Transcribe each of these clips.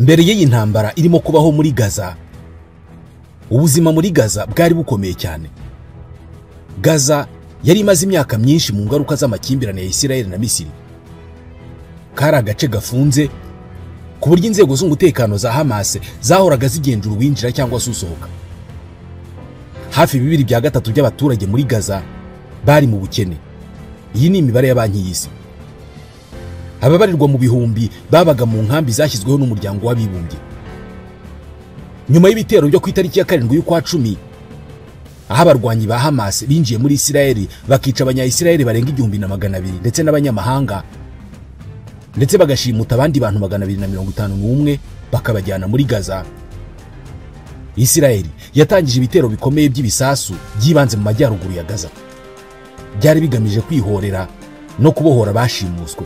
Mbere y'iyi ntambara irimo kubaho muri Gaza, ubuzima muri Gaza bwari bukomeye cyane. Gaza yari imaze imyaka myinshi mu ngaruka z'amakimbirane ya Isirayeli na Misiri. Kari agace gafunze ku buryo inzego z'umutekano za Hamas zahoraga zigenzura uwinjira cyangwa se usohoka. Hafi 2/3 by'abaturage muri Gaza bari mu bukene. Iyi ni imibare ya Banki y'Isi. Ababarirwa mu bihumbi babaga mu nkambi zashyizweho n'umuryango w'abibumbye. Nyuma y'ibitero byo ku itariki ya 7 y'ukwa 10, aho abarwanyi ba Hamas binjiye muri Isirayeli bakica abanya-Isirayeli barenga 1200 ndetse n'abanyamahanga, ndetse bagashimuta abandi bantu 251 bakabajyana muri Gaza. Isirayeli yatangije ibitero bikomeye by'ibisasu byibanze mu majyaruguru ya Gaza. Byari bigamije kwihorera no kubohora bashimuswe.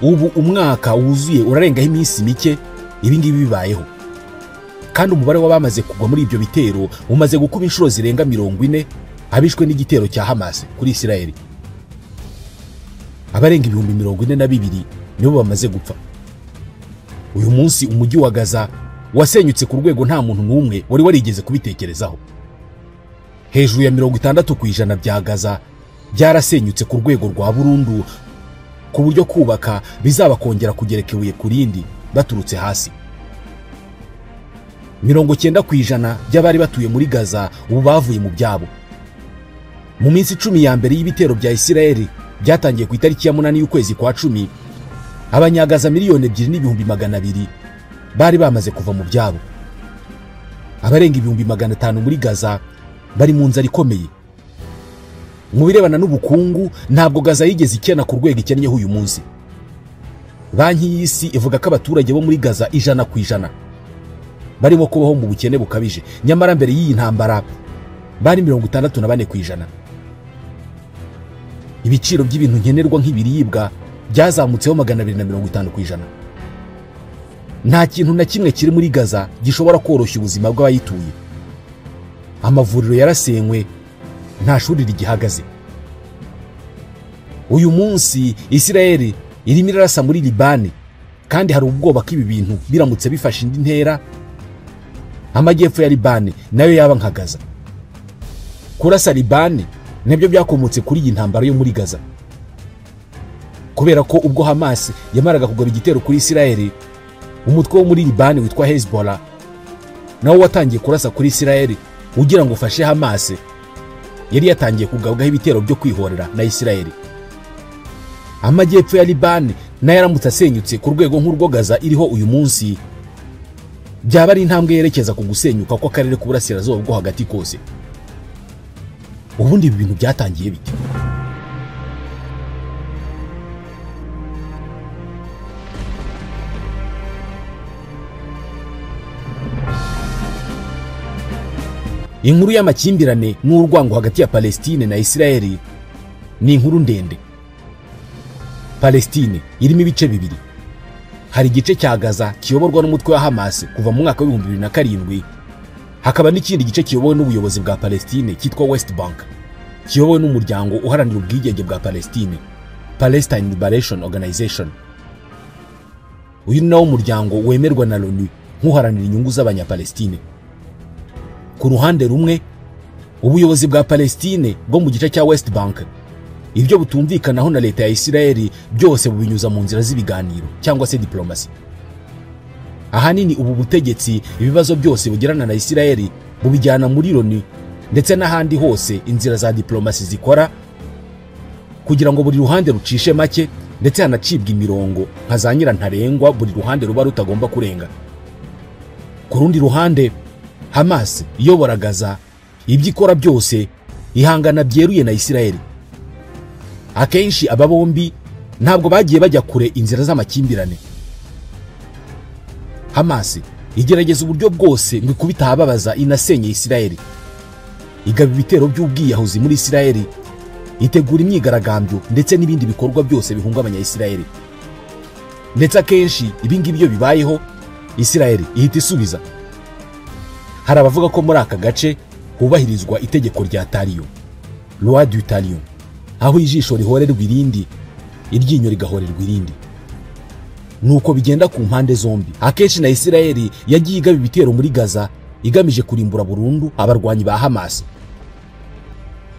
Ubu umwaka wuzuye urarengaho iminsi mike ibingibi bibayeho, kandi umubare w'abamaze kugwa muri ibyo bitero umaze gukuba inshuro zirenga 40 abishwe n'igitero cya Hamas kuri Isirayeli. Abarenga 42,000 nibo bamaze gupfa. Uyu munsi umujyi wa Gaza wasenyutse ku rwego nta muntu n'umwe wari warigeze kubitekerezaho. Hejuru ya 60% bya Gaza byarasenyutse ku rwego rwa burundu, ku buryo kubaka bizaba kongera kugereka ibuye ku rindi baturutse hasi. 90% by'abari batuye muri Gaza ubu bavuye mu byabo. Mu minsi 10 ya mbere y'ibitero bya Isirayeli byatangiye ku itariki ya 8 y'ukwezi kwa 10, abanyagaza 2,200,000 bari bamaze kuva mu byabo. Abarenga 500,000 muri Gaza bari mu nzara ikomeye. Mu birebana n'ubukungu, ntabwo Gaza yigeze ikena ku rwego ikennyeho uyu munsi. Banki y'Isi ivuga ko abaturage bo muri Gaza 100% barimo kubaho mu bukene bukabije, nyamara mbere y'iyi ntambara bari 64%. Ibiciro by'ibintu nkenerwa nk'ibiribwa byazamutseho 250%. Nta kintu na kimwe kiri muri Gaza gishobora koroshya ubuzima bw'abayituye. Amavuriro yarasenywe, nta shuri rigihagaze. Uyu munsi Isirayeli irimo irarasa muri Libani, kandi hari ubwoba ko ibi bintu biramutse bifashe indi ntera, amajyepfo ya Libani nayo yaba nka Gaza. Kurasa Libani nibyo byakomotse kuri iyi ntambara yo muri Gaza, kubera ko ubwo Hamas yamaraga kugaba igitero kuri Isirayeli, umutwe wo muri Libani witwa Hezbollah nawo watangiye kurasa kuri Isirayeli ugira ngo ufashe Hamas. Yari yatangiye kugabwaho ibitero byo kwihorera na Isirayeli. Amajyepfo ya Libani nayo yaramutse asenyutse ku rwego nk'urwo Gaza iriho uyu munsi, byaba ari intambwe yerekeza ku gusenyuka kw'akarere k'uburasirazuba bwo hagati kose. Ubundi ibi bintu byatangiye bite? Inkuru y'amakimbirane n'urwango hagati ya Palestine na Isirayeli ni inkuru ndende. Palestine irimo ibice bibiri. Hari igice cya Gaza kiyoborwa n'umutwe wa Hamas kuva mu mwaka wa 2007, hakaba n'ikindi gice kiyobowe n'ubuyobozi bwa Palestine cyitwa West Bank, kiyobowe n'umuryango uharanira ubwigenge bwa Palestine, Palestine Liberation Organization. Uyu ni nawo muryango wemerwa na l'ONU nk'uharanira inyungu z'abanya-Palestine. Ku ruhande rumwe, ubuyobozi bwa Palestine bwo mu gice cya West Bank ibyo butumvikanaho na leta ya Isirayeli byose bubinyuza mu nzira z'ibiganiro cyangwa se diplomasi. Ahanini ubu butegetsi ibibazo byose bugirana na Isirayeli bubijyana muri l'ONU ndetse n'ahandi hose inzira za diplomasi zikora, kugira ngo buri ruhande rucishe make ndetse hanacibwa imirongo nka za nyirantarengwa buri ruhande ruba rutagomba kurenga. Ku rundi ruhande, Hamas iyobora Gaza ibyo ikora byose ihangana byeruye na Isirayeli. Akenshi aba bombi ntabwo bagiye bajya kure inzira z'amakimbirane. Hamas igerageza uburyo bwose ngo ikubita ahababaza inasenye Isirayeli, igaba ibitero by'ubwiyahuzi muri Isirayeli, itegura imyigaragambyo ndetse n'ibindi bikorwa byose bihungabanya Isirayeli. Ndetse akenshi ibingibi byo bibayeho, Isirayeli ihita isubiza. Hari abavuga ko muri aka gace hubahirizwa itegeko rya Talion, loi du Talion, aho ijisho rihorerwa irindi, iryinyo rigahorerwa irindi. nuko bigenda ku mpande zombi. Akenshi na Isirayeli yagiye igaba ibitero muri Gaza igamije kurimbura burundu abarwanyi ba Hamas.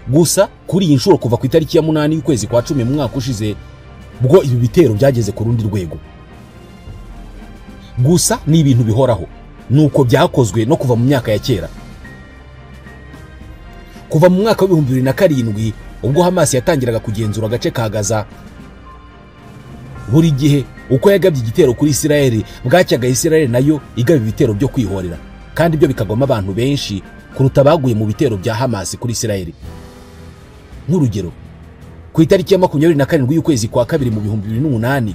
Gusa kuri iyi nshuro kuva ku itariki ya 8 y'ukwezi kwa 10 mu mwaka ushize, bwo ibi bitero byageze ku rundi rwego. Gusa ni ibintu bihoraho, nuko byakozwe no kuva mu myaka ya kera. Kuva mu mwaka wa 2007 ubwo Hamas yatangiraga kugenzura agace ka Gaza, buri gihe uko yagabye igitero kuri Isirayeli, bwacyaga Isirayeli nayo igaba ibitero byo kwihorera, kandi byo bikagoma abantu benshi kuruta baguye mu bitero bya Hamas kuri Isirayeli. Nk'urugero, ku itariki ya 27 y'ukwezi kwa 2 mu 2008,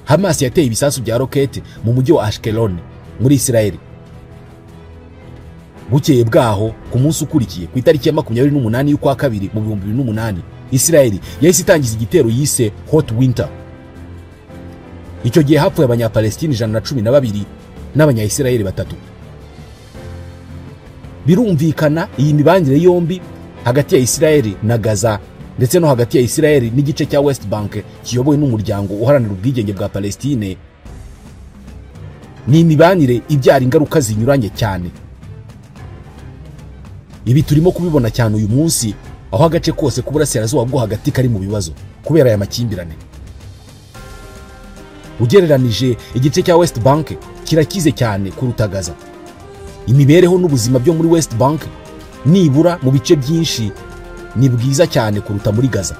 Hamas yateye ibisasu bya rokete mu mujyi wa Ashkelon muri Isirayeli. Bukeye bwaho ku munsi ukurikiye ku itariki ya 28 y'ukwa 2 mu 2008, Isirayeli yahise itangiza igitero yise Hot Winter. Icyo gihe hapfuye abanyapalestine 112 n'abanya-Isirayeli 3. Birumvikana iyi mibanire yombi hagati ya Isirayeli na Gaza ndetse no hagati ya Isirayeli n'igice cya West Bank kiyobowe n'umuryango uharanira ubwigenge bwa Palestine, ni imibanire ibyara ingaruka zinyuranye cyane. Ibi turimo kubibona cyane uyu munsi, aho agace kose k'uburasirazuba bwo hagati kari mu bibazo kubera aya makimbirane. Ugereranije igice cya West Bank kirakize cyane kuruta Gaza. Imibereho n'ubuzima byo muri West Bank nibura mu bice byinshi ni bwiza cyane kuruta muri Gaza.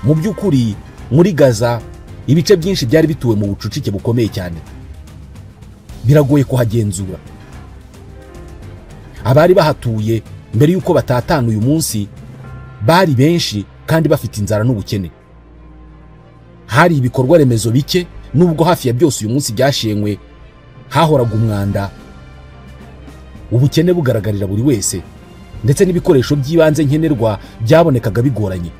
Mu by'ukuri muri Gaza ibice byinshi byari bituwe mu bucucike bukomeye cyane, biragoye kuhagenzura. Abari bahatuye mbere yuko batatana uyu munsi bari benshi kandi bafite inzara n'ubukene. Hari ibikorwa remezo bike, nubwo hafi ya byose uyu munsi byashenywe, hahoraga umwanda, ubukene bugaragarira buri wese, ndetse n'ibikoresho by'ibanze nkenerwa byabonekaga bigoranye.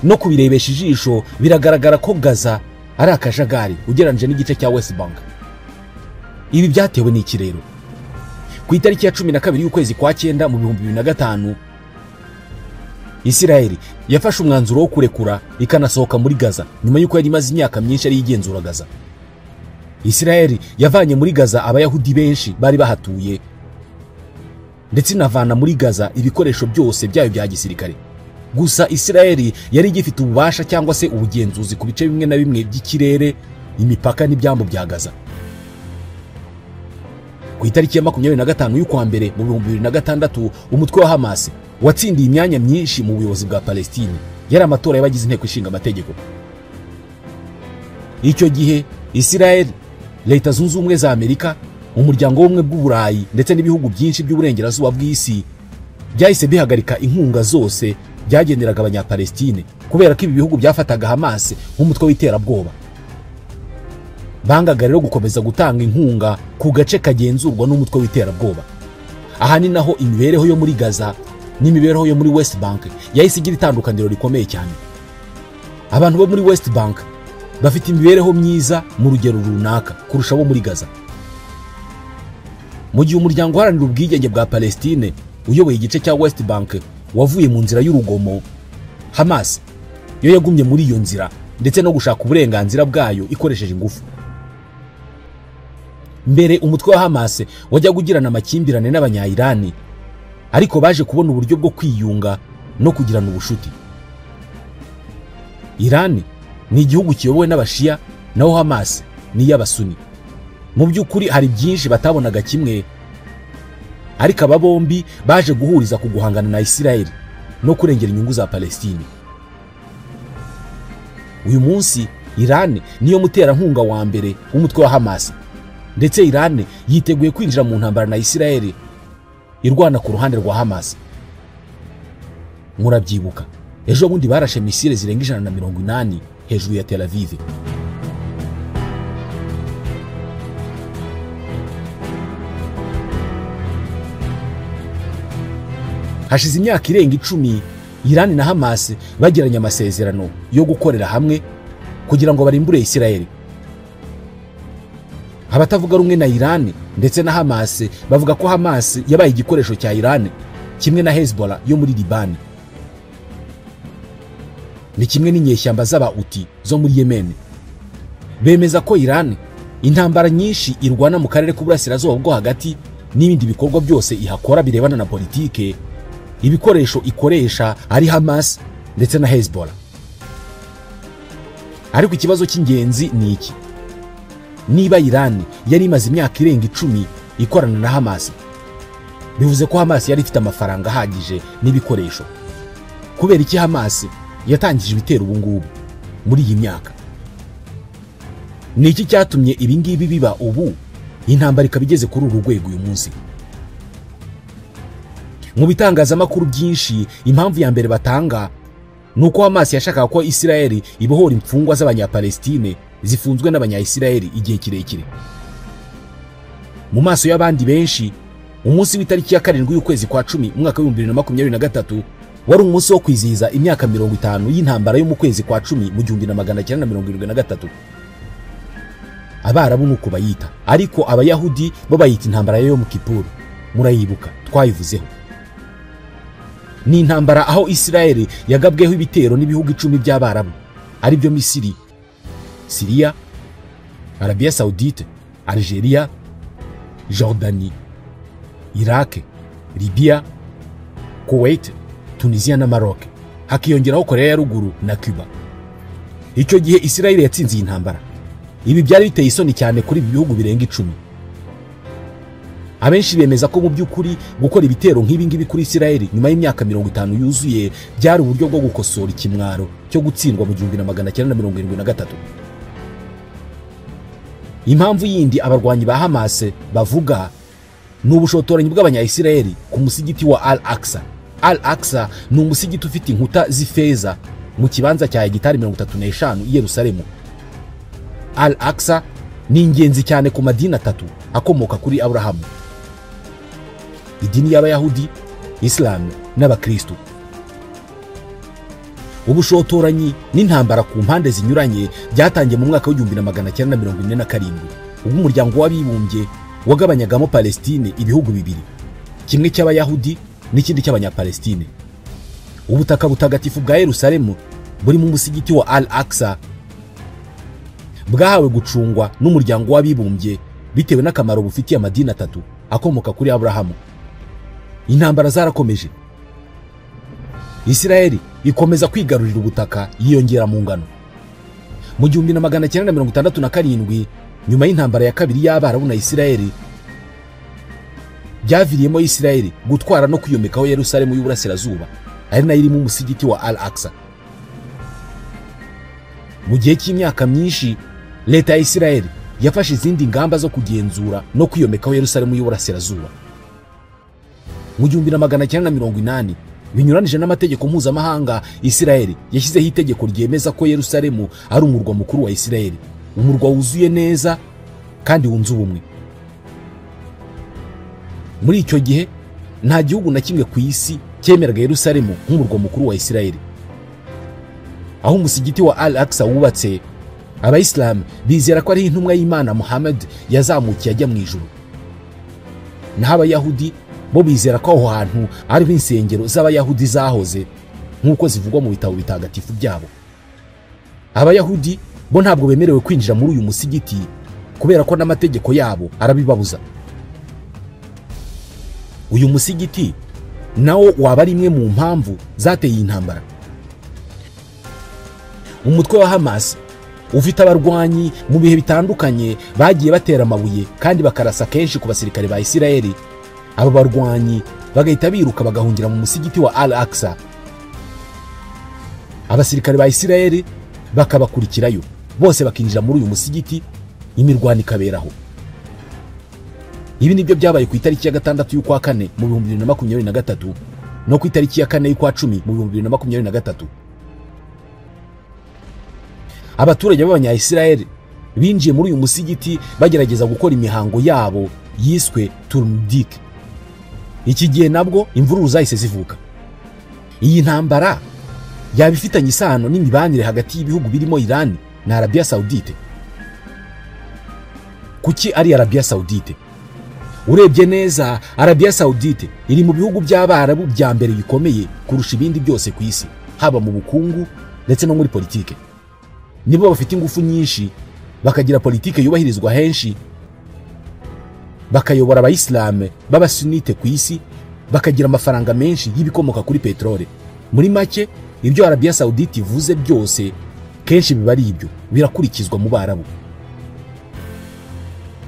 No kubirebesha ijisho biragaragara ko Gaza ari akajagari ugereranyije n'igice cya West Bank. Ibi byatewe n'iki rero? Ku itariki ya 12 y'ukwezi kwa 9 mu 2005, Isirayeli yafashe umwanzuro wo kurekura ikanasohoka muri Gaza nyuma y'uko yari imaze imyaka myinshi ari igenzura Gaza. Isirayeli yavanye muri Gaza abayahudi benshi bari bahatuye, ndetse inavana muri Gaza ibikoresho byose byayo bya gisirikare. Gusa Isirayeli yari igifite ububasha cyangwa se ubugenzuzi ku bice bimwe na bimwe by'ikirere, imipaka n'ibyambo bya Gaza. Ku itariki ya 25 y'ukwa mbere mu 2006, umutwe wa Hamas watsindiye imyanya myinshi mu buyobozi bwa Palestine, yari amatora y'abagize inteko ishinga amategeko. Icyo gihe Isirayeli, Leta Zunze Ubumwe za Amerika, umuryango w'ubumwe bw'Uburayi ndetse n'ibihugu byinshi by'uburengerazuba bw'isi byahise bihagarika inkunga zose byageneraga abanyapalestine, kubera ko ibi bihugu byafataga Hamas nk'umutwe w'iterabwoba. Bangaga rero gukomeza gutanga inkunga ku gace kagenzurwa n'umutwe w'iterabwoba. Aha ni naho imibereho yo muri Gaza n'imibereho yo muri West Bank yahise igira itandukaniro rikomeye cyane. Abantu bo muri West Bank bafite imibereho myiza mu rugero runaka kurusha abo muri Gaza. Mu gihe umuryango uharanira ubwigenge bwa Palestine uyoboye igice cya West Bank wavuye mu nzira y'urugomo, Hamas yo yagumye muri iyo nzira ndetse no gushaka uburenganzira bwayo ikoresheje ingufu. Mbere umutwe wa Hamas wajya kugirana amakimbirane n'abanya-Irani, ariko baje kubona uburyo bwo kwiyunga no kugirana ubushuti. Irani ni igihugu kiyobowe n'abashia, naho Hamas ni y'abasuni. Mu by'ukuri hari byinshi batabonaga kimwe, ariko aba bombi baje guhuriza ku guhangana na Isirayeli no kurengera inyungu za Palestine. Uyu munsi Irani niyo muterankunga wa mbere w'umutwe wa Hamas, ndetse Irani yiteguye kwinjira mu ntambara na Isirayeli irwana ku ruhande rwa Hamas. Murabyibuka ejo bundi barashe misile zirenga 180 hejuru ya Tel Aviv. Hashize imyaka irenga 10 Irani na Hamas bagiranye amasezerano yo gukorera hamwe kugira ngo barimbure Isirayeli. Abatavuga rumwe na Irani ndetse na Hamas bavuga ko Hamas yabaye igikoresho cya Irani kimwe na Hezbollah yo muri Libani. ni kimwe n'inyeshyamba z'aba-Houthi zo muri Yemen. Bemeza ko Iran intambara nyinshi irwana mu karere k'uburasirazuba bwo hagati n'ibindi bikorwa byose ihakora birebana na politike, ibikoresho ikoresha ari Hamas ndetse na Hezbollah. Ariko ikibazo cy'ingenzi ni iki: niba Iran yari imaze imyaka irenga 10 ikorana na Hamas, bivuze ko Hamas yari ifite amafaranga ahagije n'ibikoresho. Kubera iki Hamas yatangije ibitero ubu ngubu muri iyi myaka? Ni iki cyatumye ibi ngibi biba ubu intambara ikaba igeze kuri uru rwego uyu munsi? Mu bitangazamakuru byinshi, impamvu ya mbere batanga nuko Hamas yashakaga ko Isirayeli ibohora imfungwa z'abanyapalestine zifunzwe n'abanyayisirayeli igihe kirekire. Mu maso y'abandi benshi, umunsi w'itariki ya 7 y'ukwezi kwa 10 umwaka wa 2023 wari umunsi wo kwizihiza imyaka 50 y'intambara yo mu kwezi kwa 10 mu 1973. Abarabu nuko bayita, ariko abayahudi bo bayita intambara yo mu Kipuru. Murayibuka twayivuzeho. Ni intambara aho Isirayeli yagabweho ibitero n'ibihugu 10 by'Abarabu, ari byo Misiri, Syria, Arabia Saudite, Algeria, Jordanie, Iraq, Libya, Kuwait, Tunisia na Maroc, hakiyongeraho Korea ya ruguru na Cuba. Icyo gihe Isirayeli yatsinze iyi ntambara. Ibi byari biteye isoni cyane kuri ibi bihugu birenga 10. Abenshi bemeza ko mu by'ukuri gukora ibitero nk'ibi ngibi kuri Isirayeli nyuma y'imyaka 50 yuzuye byari uburyo bwo gukosora ikimwaro cyo gutsindwa mu 1973. Impamvu yindi abarwanyi ba Hamas bavuga ni ubushotoranyi bw'abanyayisirayeli ku musigiti wa Al-Aqsa. Al-Aqsa ni umusigiti ufite inkuta z'ifeza mu kibanza cya hegitari 35 i Yerusalemu. Al-Aqsa ni ingenzi cyane ku madini 3 akomoka kuri Aburahamu: idini y'Abayahudi, Islam n'Abakristo. Ubushotoranyi n'intambara ku mpande zinyuranye byatangiye mu mwaka wa 1947 ubwo umuryango w'abibumbye wagabanyagamo Palestine ibihugu bibiri, kimwe cy'Abayahudi n'ikindi cy'Abanyapalestine. Ubutaka butagatifu bwa Yerusalemu buri mu musigiti wa Al-Aqsa bwahawe gucungwa n'umuryango w'abibumbye bitewe n'akamaro bufitiye amadini 3 akomoka kuri Aburahamu. Intambara zarakomeje. Isirayeli ikomeza kwigarurira ubutaka yiyongera mu ngano. Mu 1967 nyuma y'intambara ya kabiri y'Abarabu na Isirayeli, byaviriyemo Isirayeli gutwara no kwiyomekaho Yerusalemu y'uburasirazuba, ari nayo irimo umusigiti wa Al-Aqsa. Mu gihe cy'imyaka myinshi, leta ya Isirayeli yafashe izindi ngamba zo kugenzura no kwiyomekaho Yerusalemu y'uburasirazuba. Mu 1980 binyuranije n'amategeko mpuzamahanga, Isirayeli yashyizeho itegeko ryemeza ko Yerusalemu ari umurwa mukuru wa Isirayeli, umurwa wuzuye neza kandi wunze ubumwe. Muri icyo gihe nta gihugu na kimwe ku isi cyemeraga Yerusalemu nk'umurwa mukuru wa Isirayeli. Aho umusigiti wa Al-Aqsa wubatse, Abayisilamu bizera ko ari intumwa y'Imana Muhammad yazamukiye ajya mu ijuru. Naho Abayahudi bo bizera ko aho hantu ari insengero z'Abayahudi zahoze nk'uko zivugwa mu bitabo bitagatifu byabo. Abayahudi bo ntabwo bemerewe kwinjira muri uyu musigiti kubera ko n'amategeko yabo arabibabuza. Uyu musigiti nawo waba ari imwe mu mpamvu zateye intambara. Umutwe wa Hamas ufite abarwanyi mu bihe bitandukanye bagiye batera amabuye kandi bakarasa kenshi ku basirikare ba Isirayeli. Abo barwanyi bagahita biruka bagahungira mu musigiti wa Al-Aqsa. Abasirikare ba Isirayeli bakabakurikirayo, bose bakinjira muri uyu musigiti, imirwano ikaberaho. Ibi nibyo byabaye ku itariki ya 6 y'ukwa 4 mu 2023 no ku itariki ya 4 y'ukwa 10 mu 2023. Abaturage b'Abanyayisirayeli binjiye muri uyu musigiti bagerageza gukora imihango yabo yiswe Turmudik. Iki gihe nabwo imvururu zahise zivuka. Iyi ntambara yabifitanye isano n'imibanire hagati y'ibihugu birimo Iran na Arabia Saudite. Kuki ari Arabia Saudite? Urebye neza, Arabia Saudite iri mu bihugu by'Abarabu bya mbere bikomeye kurusha ibindi byose ku isi, haba mu bukungu, ndetse no muri politike. Nibo bafite ingufu nyinshi, bakagira politike yubahirizwa henshi, bakayobora abayisilamu b'abasunite ku isi, bakagira amafaranga menshi y'ibikomoka kuri peteroli. Muri make ibyo Arabia Saudite ivuze byose kenshi biba ari ibyo birakurikizwa mu Barabu.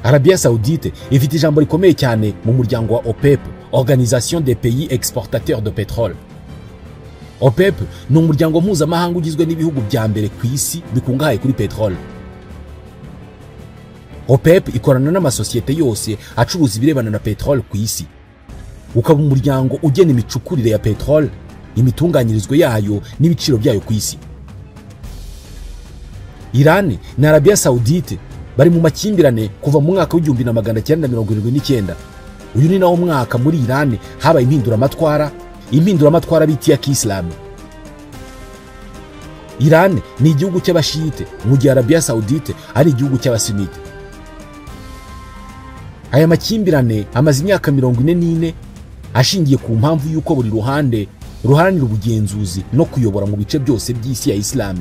Arabia Saudite ifite ijambo rikomeye cyane mu muryango wa OPEP, Organisation des pays exportateurs de pétrole. OPEP ni umuryango mpuzamahanga ugizwe n'ibihugu bya mbere ku isi bikungahaye kuri peteroli. OPEP ikorana n'amasosiyete yose acuruza ibirebana na peteroli ku isi, ukaba umuryango ugena imicukurire ya peteroli, imitunganyirizwe yayo n'ibiciro byayo ku isi. Iran na Arabia Saudite bari mu makimbirane kuva mu mwaka w'1979. Uyu ni nawo mwaka muri Iran habaye impinduramatwara biti ya Kiislamu. Iran ni igihugu cy'abashite mu gihe Arabia Saudite ari igihugu cy'abasunite. Aya makimbirane amaze imyaka 44 ashingiye ku mpamvu y'uko buri ruhande ruharanira ubugenzuzi no kuyobora mu bice byose by'isi ya Islam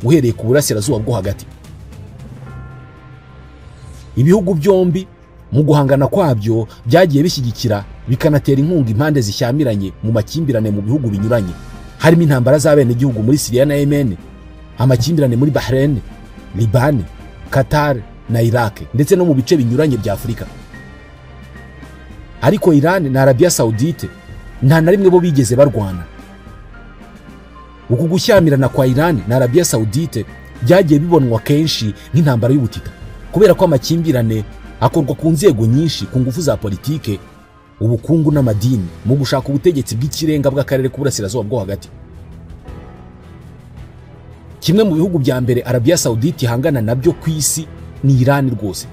uhereye ku burasirazuba bwo hagati. Ibihugu byombi mu guhangana kwabyo byagiye bishyigikira bikanatera inkunga impande zishyamiranye mu makimbirane mu bihugu binyuranye, harimo intambara z'abene igihugu muri Syria na Yemen, amakimbirane muri Bahrain, Liban, Qatar na Iraq, ndetse no mu bice binyuranye bya Afurika. Ariko Iran na Arabia Saudite nta na rimwe bo bigeze barwana. Uku gushyamirana kwa Iran na Arabia Saudite byagiye bibonwa kenshi nk'intambara y'ubutita, kubera ko amakimbirane akorwa ku nzego nyinshi, ku ngufu za politike, ubukungu n'amadini, mu gushaka ubutegetsi bw'ikirenga bw'akarere k'uburasirazuba bwo hagati. Kimwe mu bihugu bya mbere Arabia Saudite ihangana nabyo ku isi ni Iran rwose.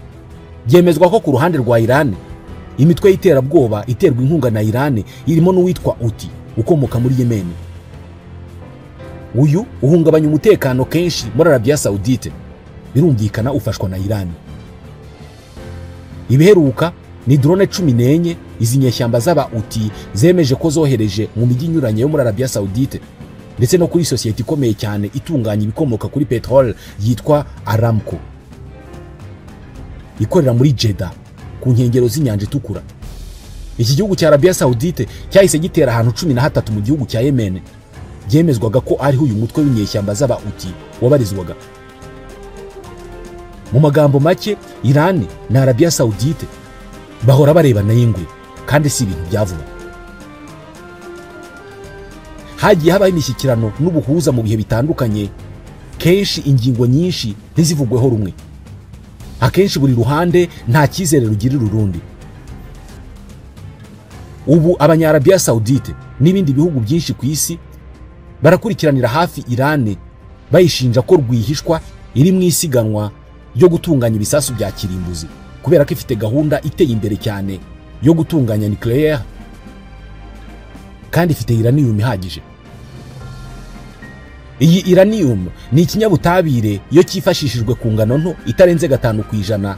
Byemezwa ko ku ruhande rwa Iran imitwe y'iterabwoba iterwa inkunga na Iran irimo n'uwitwa Houthi ukomoka muri Yemen. Uyu uhungabanya umutekano kenshi muri Arabia Saudite, birumvikana ufashwa na Iran. Ibiheruka ni drone 14 izi nyeshyamba z'aba Houthi zemeje ko zohereje mu mijyi inyuranye yo muri Arabia Saudite, ndetse no kuri sosiyete ikomeye cyane itunganya ibikomoka kuri petrol yitwa Aramco, ikorera muri Jeddah ku nkengero z'inyanja itukura. Iki gihugu cya Arabia Saudite cyahise gitera ahantu 13 mu gihugu cya Yemen, byemezwaga ko ariho uyu mutwe w'inyeshyamba z'aba Houthi wabarizwaga. Mu magambo make, Iran na Arabia Saudite bahora barebana y'ingwe, kandi si ibintu byavuba. Hagiye habaho imishyikirano n'ubuhuza mu bihe bitandukanye, kenshi ingingo nyinshi ntizivugweho rumwe. Akenshi buri ruhande nta cyizere rugirira urundi. Ubu abanya-Arabia Saudite n'ibindi bihugu byinshi ku isi barakurikiranira hafi Iran, bayishinja ko rwihishwa iri mu isiganwa ryo gutunganya ibisasu bya kirimbuzi, kubera ko ifite gahunda iteye imbere cyane yo gutunganya nucleaire, kandi ifite uranium ihagije. Iyi uranium ni ikinyabutabire iyo cyifashishijwe ku ngano nto itarenze 5%,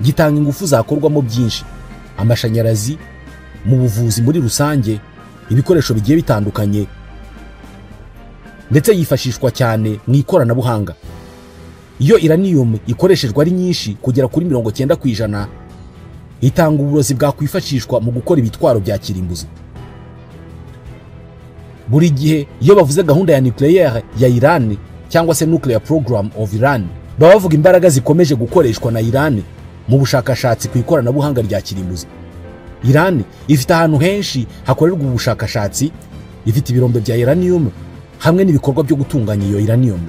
gitanga ingufu zakorwamo byinshi: amashanyarazi, mu buvuzi muri rusange, ibikoresho bigiye bitandukanye, ndetse yifashishwa cyane mu ikoranabuhanga. Iyo uranium ikoreshejwe ari nyinshi kugera kuri 90%, itanga uburozi bwakwifashishwa mu gukora ibitwaro bya kirimbuzi. Buri gihe iyo bavuze gahunda ya nucleaire ya Iran cyangwa se nuclear program of Iran, baba bavuga imbaraga zikomeje gukoreshwa na Iran mu bushakashatsi ku ikoranabuhanga rya kirimbuzi. Iran ifite ahantu henshi hakorerwa ubushakashatsi, ifite ibirombe bya uranium hamwe n'ibikorwa byo gutunganya iyo uranium.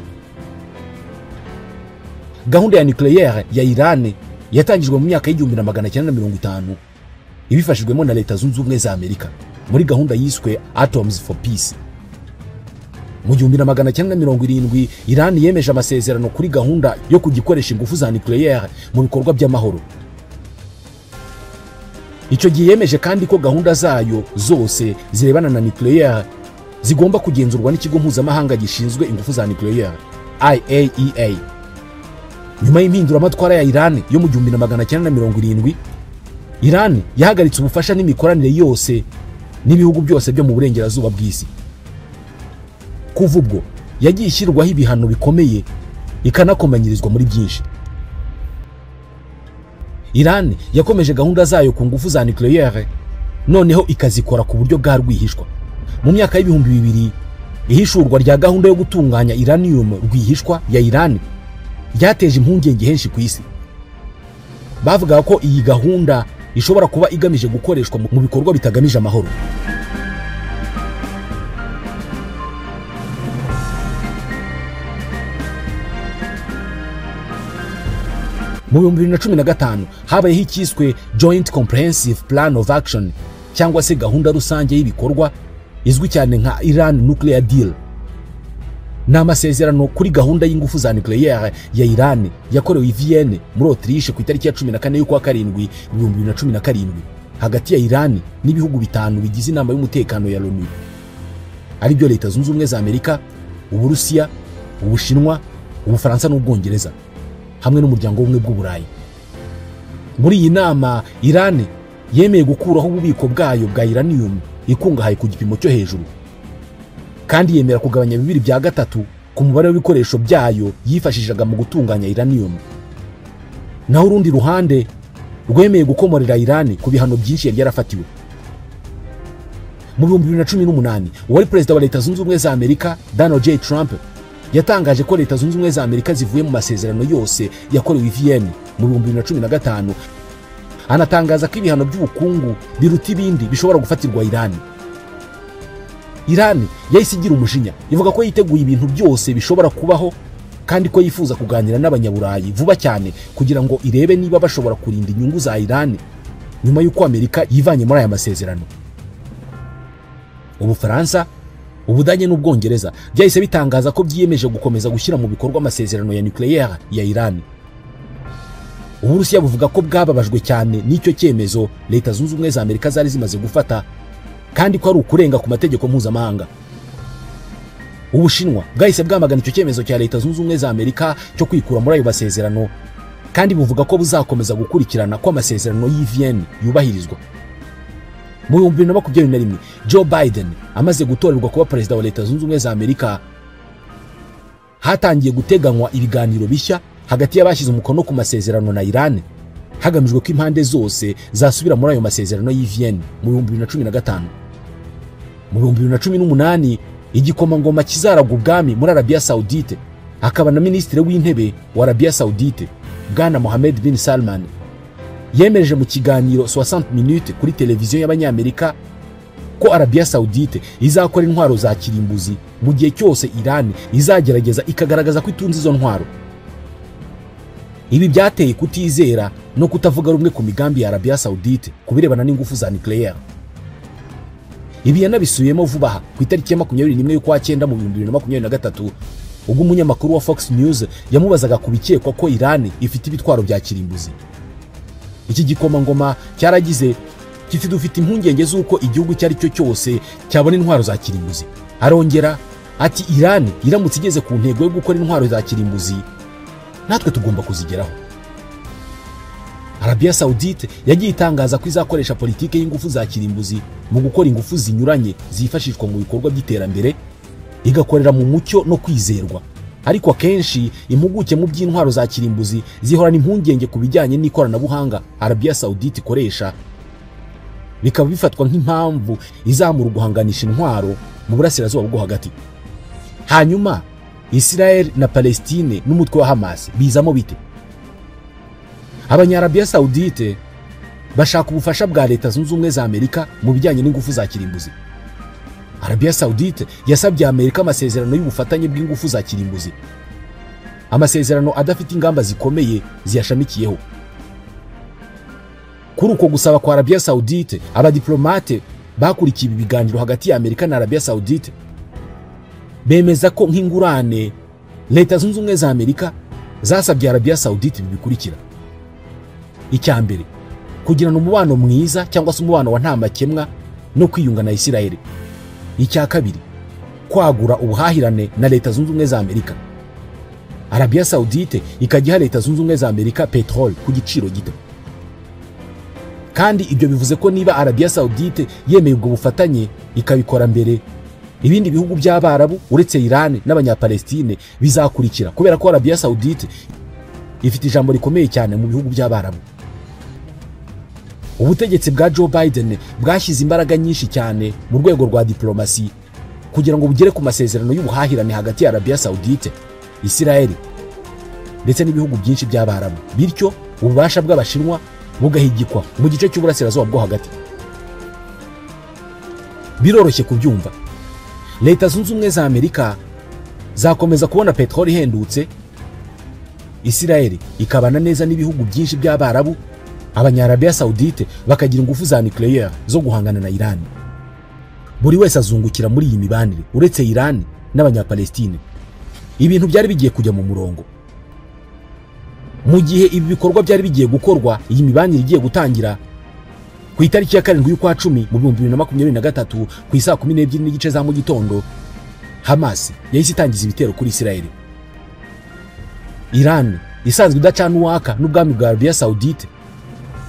Gahunda ya nucleaire ya Iran yatangijwe mu myaka y'1950 ibifashijwemo na Leta Zunze Ubumwe za Amerika muri gahunda yiswe Atoms for Peace. Mu 1970 Iran yemeje amasezerano kuri gahunda yo kugikoresha ingufu za nucleaire mu bikorwa by'amahoro. Icyo gihe yemeje kandi ko gahunda zayo zose zirebana na nucleaire zigomba kugenzurwa n'ikigo mpuzamahanga gishinzwe ingufu za nucleaire, IAEA. Nyuma y'impinduramatwara ya Iran yo mu 1970, Iran yahagaritse ubufasha n'imikoranire yose n'ibihugu byose byo mu burengerazuba bw'isi. Kuva ubwo yagiye ishyirwaho ibihano bikomeye ikanakomanyirizwa muri byinshi. Iran yakomeje gahunda zayo ku ngufu za nucléaire, noneho ikazikora ku buryo bwa rwihishwa. Mu myaka y'ibihumbi 2000 ihishurwa rya gahunda yo gutunganya uranium rwihishwa ya Iran ryateje impungenge henshi ku isi. Bavuga ko iyi gahunda ishobora kuba igamije gukoreshwa mu bikorwa bitagamije amahoro. Mu 2015 habayeho icyiswe Joint Comprehensive Plan of Action, cyangwa se gahunda rusange y'ibikorwa izwi cyane nka Iran Nuclear Deal. Ni amasezerano kuri gahunda y'ingufu za nucléaire ya Iran yakorewe i Vienne muri Autriche ku itariki ya 14 y'ukwa karindwi 2017 hagati ya Iran n'ibihugu bitanu bigize inama y'umutekano ya l'ONU, ari byo Leta Zunze Ubumwe za Amerika, Uburusiya, Ubushinwa, Ubufaransa n'Ubwongereza hamwe n'umuryango w'ubumwe bw'Uburayi. Muri iyi nama Iran yemeye gukuraho ububiko bwayo bwa uranium ikungahaye ku gipimo cyo hejuru, kandi yemera kugabanya 2/3 ku mubare w'ibikoresho byayo yifashishaga mu gutunganya uranium. Naho urundi ruhande rwemeye gukomorera Iran ku bihano byinshi yari yarafatiwe. Mu 2018 uwari perezida wa Leta Zunze Ubumwe za Amerika Donald J. Trump yatangaje ko Leta Zunze Ubumwe za Amerika zivuye mu masezerano yose yakorewe i Vienne mu 2015, anatangaza ko ibihano by'ubukungu biruta ibindi bishobora gufatirwa Iran. Iran yahise igira umujinya, ivuga ko yiteguye ibintu byose bishobora kubaho kandi ko yifuza kuganira n'abanyaburayi vuba cyane kugira ngo irebe niba bashobora kurinda inyungu za Iran nyuma y'uko Amerika yivanye muri aya masezerano. Ubufaransa, Ubudage n'Ubwongereza byahise bitangaza ko byiyemeje gukomeza gushyira mu bikorwa amasezerano ya nucléaire ya Iran. Uburusiya buvuga ko bwababajwe cyane n'icyo cyemezo Leta Zunze Ubumwe za Amerika zari zimaze gufata, kandi ko ari ukurenga ku mategeko mpuzamahanga. Ubushinwa bwahise bwamagana icyo cyemezo cya Leta Zunze Ubumwe za Amerika cyo kwikura muri ayo masezerano, kandi buvuga ko buzakomeza gukurikirana ko amasezerano y'i Vienne yubahirizwa. Mu 2021 Joe Biden amaze gutorerwa kuba perezida wa Leta Zunze Ubumwe za Amerika, hatangiye guteganywa ibiganiro bishya hagati y'abashyize umukono ku masezerano na Iran, hagamijwe ko impande zose zasubira muri ayo masezerano y'i Vienne mu 2015. Mu 2018 igikomangoma kizaragwa ubwami muri Arabia Saudite akaba na minisitiri w'intebe wa Arabia Saudite Bwana Mohammed bin Salman yemereje mu kiganiro 60 minutes kuri televiziyo y'Abanyamerika ko Arabia Saudite izakora intwaro za kirimbuzi mu gihe cyose Iran izagerageza ikagaragaza ko itunze izo ntwaro. Ibi byateye kutizera no kutavuga rumwe ku migambi ya Arabia Saudite kubirebana n'ingufu za nucléaire. Ibi yanabisubiyemo vuba aha ku itariki ya 21 y'ukwa 9 mu 2023 ubwo umunyamakuru wa Fox News yamubazaga ku bikekwa ko Iran ifite ibitwaro bya kirimbuzi. Iki gikomangoma cyaragize kiti dufite impungenge z'uko igihugu cyari cyo cyose cyabona intwaro za kirimbuzi. Arongera ati Iran iramutse igeze ku ntego yo gukora intwaro za kirimbuzi, natwe tugomba kuzigeraho. Arabia Saudite yagiye itangaza ko izakoresha politike y'ingufu za kirimbuzi mu gukora ingufu zinyuranye zifashishwa mu bikorwa by'iterambere, igakorera mu mucyo no kwizerwa. Ariko akenshi impuguke mu by'intwaro za kirimbuzi zihorana impungenge ku bijyanye n'ikoranabuhanga Arabia Saudite ikoresha, bikaba bifatwa nk'impamvu izamura guhanganisha intwaro mu burasirazuba bwo hagati. Hanyuma Israel na Palestine n'umutwe wa Hamas bizamo bite? Abanya-Arabia Saudite bashaka ubufasha bwa Leta Zunze Ubumwe za Amerika mu bijyanye n'ingufu za kirimbuzi. Arabia Saudite yasabye Amerika amasezerano y'ubufatanye bw'ingufu za kirimbuzi, amasezerano adafite ingamba zikomeye ziyashamikiyeho. Kuri uko gusaba kwa Arabia Saudite, abadiplomate bakurikiye ibi biganiro hagati ya Amerika na Arabia Saudite bemeza ko nk'ingurane Leta Zunze Ubumwe za Amerika zasabye Arabia Saudite bikurikira: icya mbere, kugirana umubano mwiza cyangwa se umubano wa nta makemwa no kwiyunga na Israel. Icya kabiri, kwagura ubuhahirane na Leta Zunze Ubumwe za Amerika. Arabia Saudite ikagiha Leta Zunze Ubumwe za Amerika petrol ku giciro gito. Kandi ibyo bivuze ko niba Arabia Saudite yemeye ubwo bufatanye ikabikora mbere, ibindi bihugu by'Abarabu uretse Iran n'abanyapalestine bizakurikira, kubera ko Arabia Saudite ifite ijambo rikomeye cyane mu bihugu by'Abarabu. Ubutegetsi bwa Joe Biden bwashyize imbaraga nyinshi cyane mu rwego rwa diplomasi kugira ngo bugere ku masezerano y'ubuhahirane hagati ya Arabia Saudite, Israel ndetse n'ibihugu byinshi by'Abarabu, bityo ububasha bw'Abashinwa bugahigikwa mu gice cy'uburasirazuba bwo hagati. Biroroshye kubyumva. Leta Zunze Ubumwe za Amerika zakomeza kubona petroli ihendutse, Israel ikabana neza n'ibihugu byinshi by'Abarabu, Abanyarabia Saudite bakagira ingufu za nucleaire zo guhangana na Iran. Buri wese azungukira muri iyi mibanire uretse Iran n'abanyapalestine. Ibintu byari bigiye kujya mu murongo. Mu gihe ibi bikorwa byari bigiye gukorwa, iyi mibanire igiye gutangira ku itariki ya 7 y'ukwa 10 mu 2023 ku isaa 12:30 za mu gitondo, Hamas yahise itangiza ibitero kuri Israel. Iran isanzwe idacana uwaka n'ubwami bwa Arabia Saudite,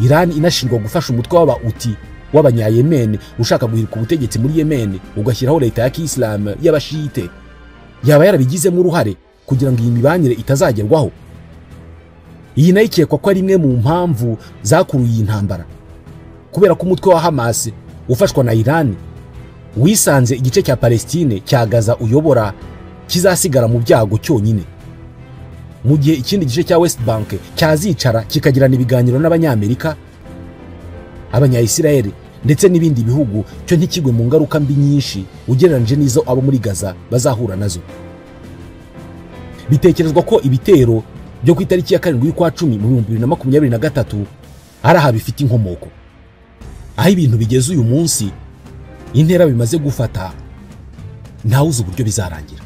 Iran inashinjwa gufasha umutwe w'Abauti w'Abanyayemen ushaka guhirika ubutegetsi muri Yemen ugashyiraho leta ya Islam y'Abashite. Yaba yarabigizemo uruhare kugira ngo iyi mibanire itazagerwaho. Iyi nayo ikekwa ko ari imwe mu mpamvu zakuruye iyi ntambara, kubera ko umutwe wa Hamas ufashwa na Iran wisanze igice cya Palestine cya Gaza uyobora kizasigara mu byago cyonyine, mu gihe ikindi gice cya West Bank cyazicara kikagirana ibiganiro n'Abanyamerika, Abanya-Israel ndetse n'ibindi bihugu, cyo ntikigwe mu ngaruka mbi nyinshi ugereranyije n'izo abo muri Gaza bazahura nazo. Bitekerezwa ko ibitero byo ku itariki ya 7 y'ukwa 10 mu 2023 ari aha bifite inkomoko. Aho ibintu bigeze uyu munsi, intera bimaze gufata, ntawuzi uburyo bizarangira.